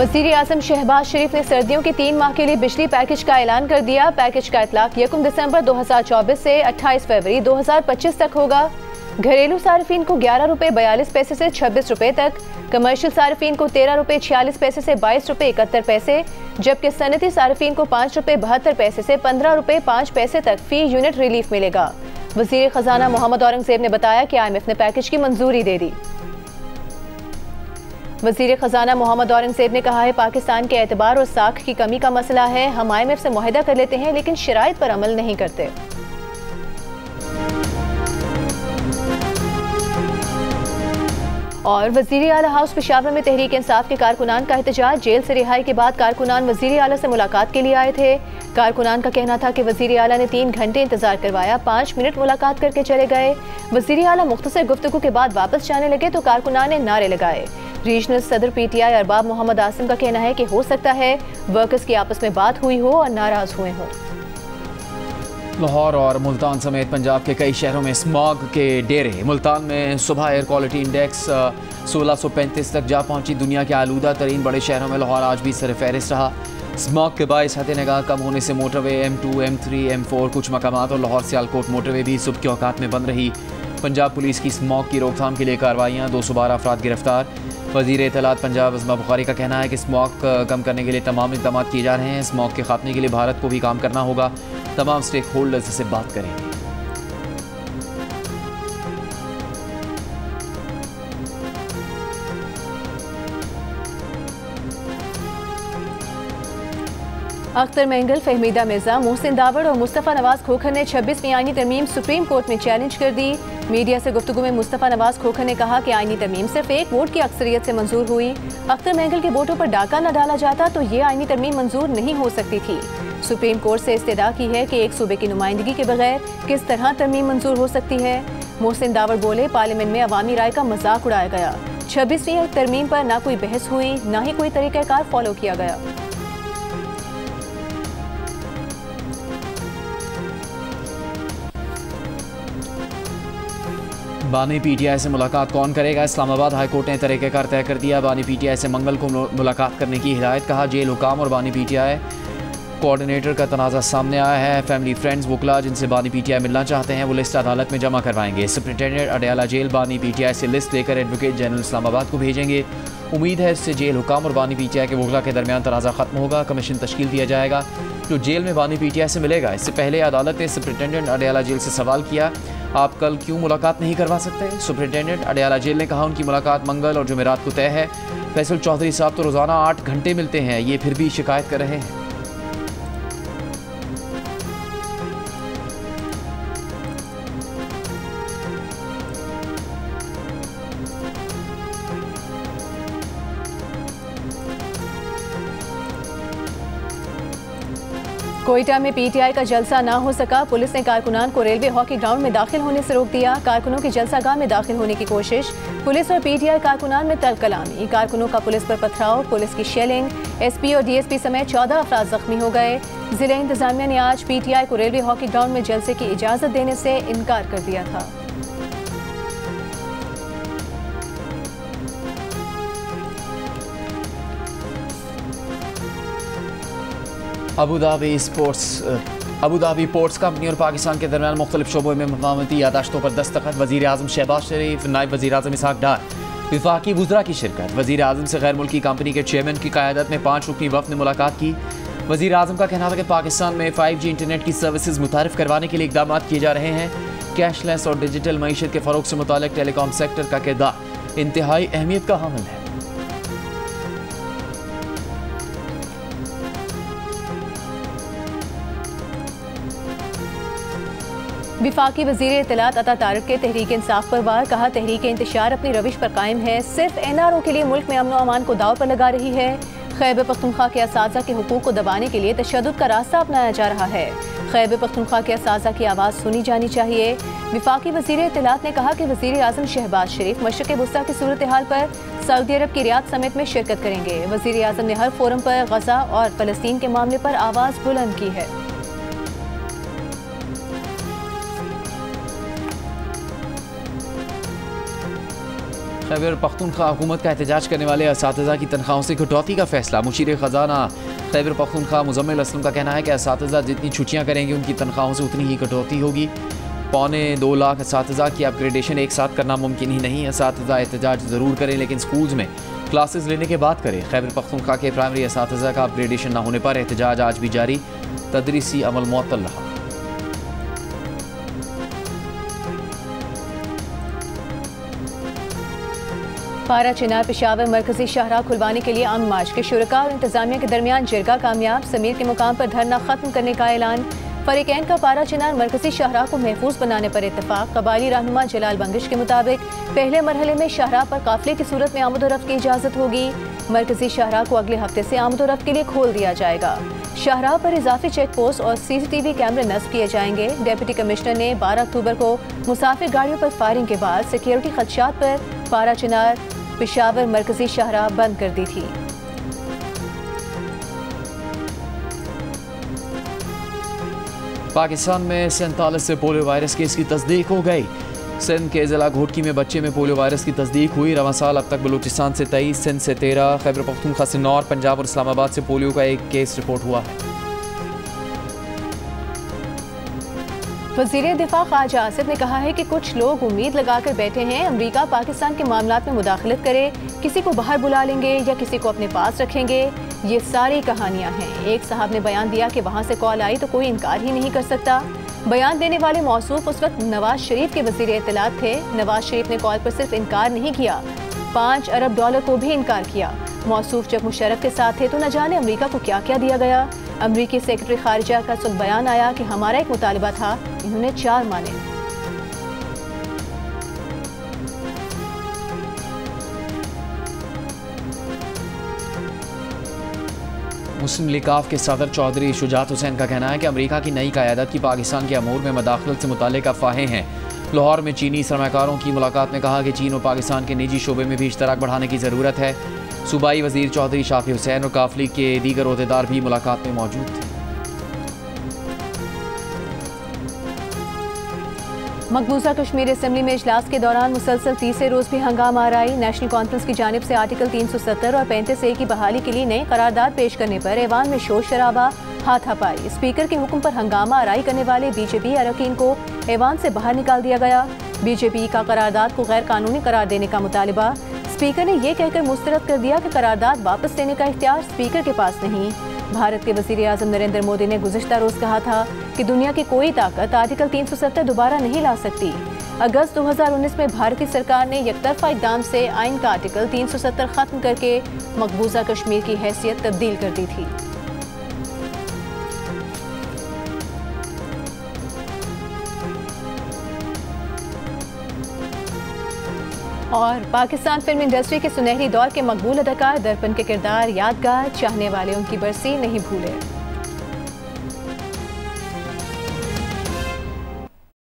वज़ीर आज़म शहबाज शरीफ ने सर्दियों के 3 माह के लिए बिजली पैकेज का ऐलान कर दिया। पैकेज का इतलाक 1 दिसंबर 2024 से 28 फरवरी 2025 तक होगा। घरेलू सार्फिन को 11 रुपये 42 पैसे से 26 रुपये तक, कमर्शियल सार्फिन को 13 रुपये 46 पैसे से 22 रुपये 71 पैसे, जबकि सनती सार्फिन को 5 रुपये 72 पैसे से 15 रुपये 5 पैसे तक फी यूनिट रिलीफ मिलेगा। वज़ीर ख़जाना मोहम्मद औरंगज़ेब ने बताया कि IMF ने पैकेज की मंजूरी दे दी। वज़ीर ख़जाना मोहम्मद औरंगज़ेब ने कहा है, पाकिस्तान के एतबार और साख की कमी का मसला है। हम IMF से मुआहदा कर लेते हैं लेकिन शराइत पर अमल नहीं करते। और वज़ीर आला हाउस पेशावर में तहरीक इंसाफ के कारकुनान का एहतजाज। जेल से रिहाई के बाद कारकुनान वज़ीर आला से मुलाकात के लिए आए थे। कारकुनान का कहना था कि वज़ीर आला ने 3 घंटे इंतजार करवाया, 5 मिनट मुलाकात करके चले गए। वज़ीर आला मुख्तसर गुफ्तगू के बाद वापस जाने लगे तो कारकुनान ने नारे लगाए। रीजनल सदर PTI अरबाब मोहम्मद आसिम का कहना है कि हो सकता है वर्कर्स की आपस में बात हुई हो और नाराज हुए हों। लाहौर और मुल्तान समेत पंजाब के कई शहरों में स्मॉग के डेरे। मुल्तान में सुबह एयर क्वालिटी इंडेक्स 1635 तक जा पहुंची। दुनिया के आलूदा तरीन बड़े शहरों में लाहौर आज भी सरफहरिस्त रहा। स्मॉग के बायस हद निगाह कम होने से मोटरवे M2, M3, M4 कुछ मकामात और लाहौर सियालकोट मोटरवे भी सुबह के औकात में बंद रही। पंजाब पुलिस की स्मॉग की रोकथाम के लिए कार्रवाइयाँ, 212 अफराद गिरफ्तार। वज़ीर इत्तलात पंजाब अज़मा बुखारी का कहना है कि स्मॉग कम करने के लिए तमाम इक़दाम किए जा रहे हैं। स्मॉग के खात्मे के लिए भारत को भी काम करना होगा। तमाम स्टेक होल्डर्स से बात करेंगे। अख्तर मेंगल, फहमीदा मिर्जा, मोहसिन दावड़ और मुस्तफ़ा नवाज खोखर ने 26वीं आईनी तरमीम सुप्रीम कोर्ट में चैलेंज कर दी। मीडिया से गुफ्तगू में मुस्तफ़ा नवाज खोखर ने कहा कि आईनी तरमीम सिर्फ एक वोट की अक्सरियत से मंजूर हुई। अख्तर मेंगल के वोटों पर डाका न डाला जाता तो ये आईनी तरमीम मंजूर नहीं हो सकती थी। सुप्रीम कोर्ट से इस्तदा की है कि एक सूबे की नुमाइंदगी के बगैर किस तरह तरमीम मंजूर हो सकती है। मोहसिन दावड़ बोले, पार्लियामेंट में अवामी राय का मजाक उड़ाया गया। 26वीं तरमीम पर ना कोई बहस हुई, ना ही कोई तरीक़ाकार फॉलो किया गया। बानी PTI से मुलाकात कौन करेगा? इस्लामाबाद हाई कोर्ट ने तरीक़ाकार तय कर दिया। बानी PTI से मंगल को मुलाकात करने की हिदायत। कहा, जेल हुकाम और बानी PTI कोऑर्डिनेटर का तनाज़ा सामने आया है। फैमिली फ्रेंड्स वकला जिनसे बानी PTI मिलना चाहते हैं वो लिस्ट अदालत में जमा करवाएंगे। सुपरिटेंडेंट अडयाला जेल बानी PTI से लिस्ट लेकर एडवोकेट जनरल इस्लामाबाद को भेजेंगे। उम्मीद है इससे जेल हुकाम और बानी PTI के वकला के दरमियान तनाज़ा ख़त्म होगा। कमीशन तश्कील दिया जाएगा जो जेल में बानी PTI से मिलेगा। इससे पहले अदालत ने सुपरिटेंडेंट अडयाला जेल से सवाल किया, आप कल क्यों मुलाकात नहीं करवा सकते? सुपरिटेंडेंट अडयाला जेल ने कहा, उनकी मुलाकात मंगल और जुमेरात को तय है। फैसल चौधरी साहब तो रोज़ाना 8 घंटे मिलते हैं, ये फिर भी शिकायत कर रहे हैं। कोयटा में PTI का जलसा ना हो सका। पुलिस ने कारकुनान को रेलवे हॉकी ग्राउंड में दाखिल होने से रोक दिया। कारकुनों की जलसागाह में दाखिल होने की कोशिश, पुलिस और PTI कारकुनान में तल्ख कलामी। कारकुनों का पुलिस पर पथराव, पुलिस की शेलिंग, SP और DSP समेत 14 अफराद जख्मी हो गए। जिला इंतजामिया ने आज PTI को रेलवे हॉकी ग्राउंड में जलसे की इजाज़त देने से इनकार कर दिया था। अबूधाबी पोर्ट्स कंपनी और पाकिस्तान के दरमियान मुख्तलिफ शोबों में मफाहमती यादाश्तों पर दस्तखत। वज़ीर आज़म शहबाज शरीफ, नायब वज़ीर आज़म इसहाक डार, विफाकी वुज़रा की शिरकत। वज़ीर आज़म से गैर मुल्की कंपनी के चेयरमैन की क़यादत में 5 रुकनी वफ़द ने मुलाकात की। वज़ीर आज़म का कहना था कि पाकिस्तान में 5G इंटरनेट की सर्विसेज मुतारिफ करवाने के लिए इक़दाम किए जा रहे हैं। कैशलेस और डिजिटल मईशत के फ़रोग़ से मुताल्लिक़ टेलीकॉम सेक्टर का किरदार इंतहाई अहमियत का हामिल है। विफाकी वज़ीर इत्तलात अता तारिक के तहरीक इंसाफ पर वार। कहा, तहरीक इंतशार अपनी रविश पर कायम है, सिर्फ NRO के लिए मुल्क में अमन व अमान को दाव पर लगा रही है। खैबर पख्तूनख्वा के असातिज़ा के हुकूक को दबाने के लिए तशद्दुद का रास्ता अपनाया जा रहा है। खैबर पख्तूनख्वा के असातिज़ा की आवाज़ सुनी जानी चाहिए। विफाकी वज़ीर इत्तलात ने कहा कि वज़ीर आज़म शहबाज शरीफ मशरिक़ वस्ता की सूरत हाल पर सऊदी अरब की रियाद समेत में शिरकत करेंगे। वज़ीर आज़म ने हर फोरम पर गज़ा और फ़लस्तीन के मामले पर आवाज़ बुलंद की है। खैबर पख्तूनख्वा हुकूमत का एहतजाज करने वाले असातिज़ा की तनख्वाहों से कटौती का फैसला। मुशीर ख़जाना खैबर पख्तूनख्वा मुज़म्मिल असलम का कहना है कि असातिज़ा जितनी छुट्टियाँ करेंगे उनकी तनख्वाहों से उतनी ही कटौती होगी। 2.25 लाख असातिज़ा की अपग्रेडेशन एक साथ करना मुमकिन ही नहीं। असातिज़ा एहतजाज ज़रूर करें लेकिन स्कूल्स में क्लासेस लेने के बाद करें। खैबर पख्तूनख्वा के प्राइमरी असातिज़ा का अपग्रेडेशन न होने पर एहतजाज आज भी जारी, तदरीसी अमल मुअत्तल रहा। पारा चिनार पेशावर मरकजी शाहराह खुलवाने के लिए अमन मार्च के शुरका और इंतजामिया के दरमियान जिरगा कामयाब। समीर के मुकाम पर धरना खत्म करने का ऐलान। फरीकैन का पारा चिनार मरकजी शाहराह को महफूज बनाने पर इत्तफाक। कबायली रहनुमा जलाल बंगिश के मुताबिक पहले मरहले में शाहराह पर काफिले की सूरत में आमद-ओ-रफ्त की इजाज़त होगी। मरकजी शाहराह को अगले हफ्ते से आमद-ओ-रफ्त के लिए खोल दिया जाएगा। शाहराह पर इजाफी चेक पोस्ट और CCTV कैमरे नस्ब किए जाएंगे। डिप्टी कमिश्नर ने 12 अक्टूबर को मुसाफिर गाड़ियों पर फायरिंग के बाद सिक्योरिटी खदशात पर पारा चिनार पेशावर मरकजी शाहराह बंद कर दी थी। पाकिस्तान में 47 से पोलियो वायरस केस की तस्दीक हो गई। सिंध के जिला घोटकी में बच्चे में पोलियो वायरस की तस्दीक हुई। रवां साल अब तक बलूचिस्तान से 23, सिंध से 13, खैबर पख्तूनख्वा से 9 और पंजाब और इस्लामाबाद से पोलियो का एक केस रिपोर्ट हुआ है। वज़ीर दिफा ख्वाजा आसिफ ने कहा है कि कुछ लोग उम्मीद लगाकर बैठे हैं अमरीका पाकिस्तान के मामलात में मुदाखलत करे, किसी को बाहर बुला लेंगे या किसी को अपने पास रखेंगे। ये सारी कहानियां हैं। एक साहब ने बयान दिया कि वहाँ से कॉल आई तो कोई इनकार ही नहीं कर सकता। बयान देने वाले मौसूफ उस वक्त नवाज शरीफ के वज़ीर इत्तलात थे। नवाज शरीफ ने कॉल पर सिर्फ इनकार नहीं किया, $5 अरब को भी इनकार किया। मौसूफ जब मुशर्रफ के साथ थे तो न जाने अमरीका को क्या क्या दिया गया। अमरीकी सेक्रेटरी खारिजा का सुन बयान आया कि हमारा एक मुतालबा था, इन्होंने 4 माने। मुस्लिम लीग काफ के सदर चौधरी शुजात हुसैन का कहना है कि अमरीका की नई क़यादत की पाकिस्तान के अमूर में मदाखलत से मुताल्लिक़ अफ़वाहें हैं। लाहौर में चीनी सरमाकारों की मुलाकात में कहा कि चीन और पाकिस्तान के निजी शोबे में भी इश्तराक बढ़ाने की ज़रूरत है। सूबाई वज़ीर चौधरी शाफी हुसैन और काफिले के दीगर ओहदेदार भी मुलाकात में मौजूद थे। मकबूजा कश्मीर असम्बली में इजलास के दौरान मुसलसल तीसरे रोज भी हंगामा आराई। नेशनल कॉन्फ्रेंस की जानिब से आर्टिकल 370 और 35A की बहाली के लिए नई करारदाद पेश करने पर ऐवान में शोर शराबा, हाथापाई। स्पीकर के हुक्म पर हंगामा आराई करने वाले बीजेपी अरकान को ऐवान से बाहर निकाल दिया गया। बीजेपी का करारदाद को गैर कानूनी करार देने का मुतालिबा। स्पीकर ने यह कहकर मुस्तरद कर दिया कि करारदाद वापस लेने का इख्तियार स्पीकर के पास नहीं। भारत के वज़ीर आज़म नरेंद्र मोदी ने गुज़िश्ता रोज़ कहा था कि दुनिया की कोई ताकत आर्टिकल 370 दोबारा नहीं ला सकती। अगस्त 2019 में भारतीय सरकार ने एकतरफा इक़दाम से आइन का आर्टिकल 370 ख़त्म करके मकबूजा कश्मीर की हैसियत तब्दील कर दी थी। और पाकिस्तान फिल्म इंडस्ट्री के सुनहरी दौर के मकबूल अदाकार दर्पण के किरदार यादगार, चाहने वाले उनकी बरसी नहीं भूले।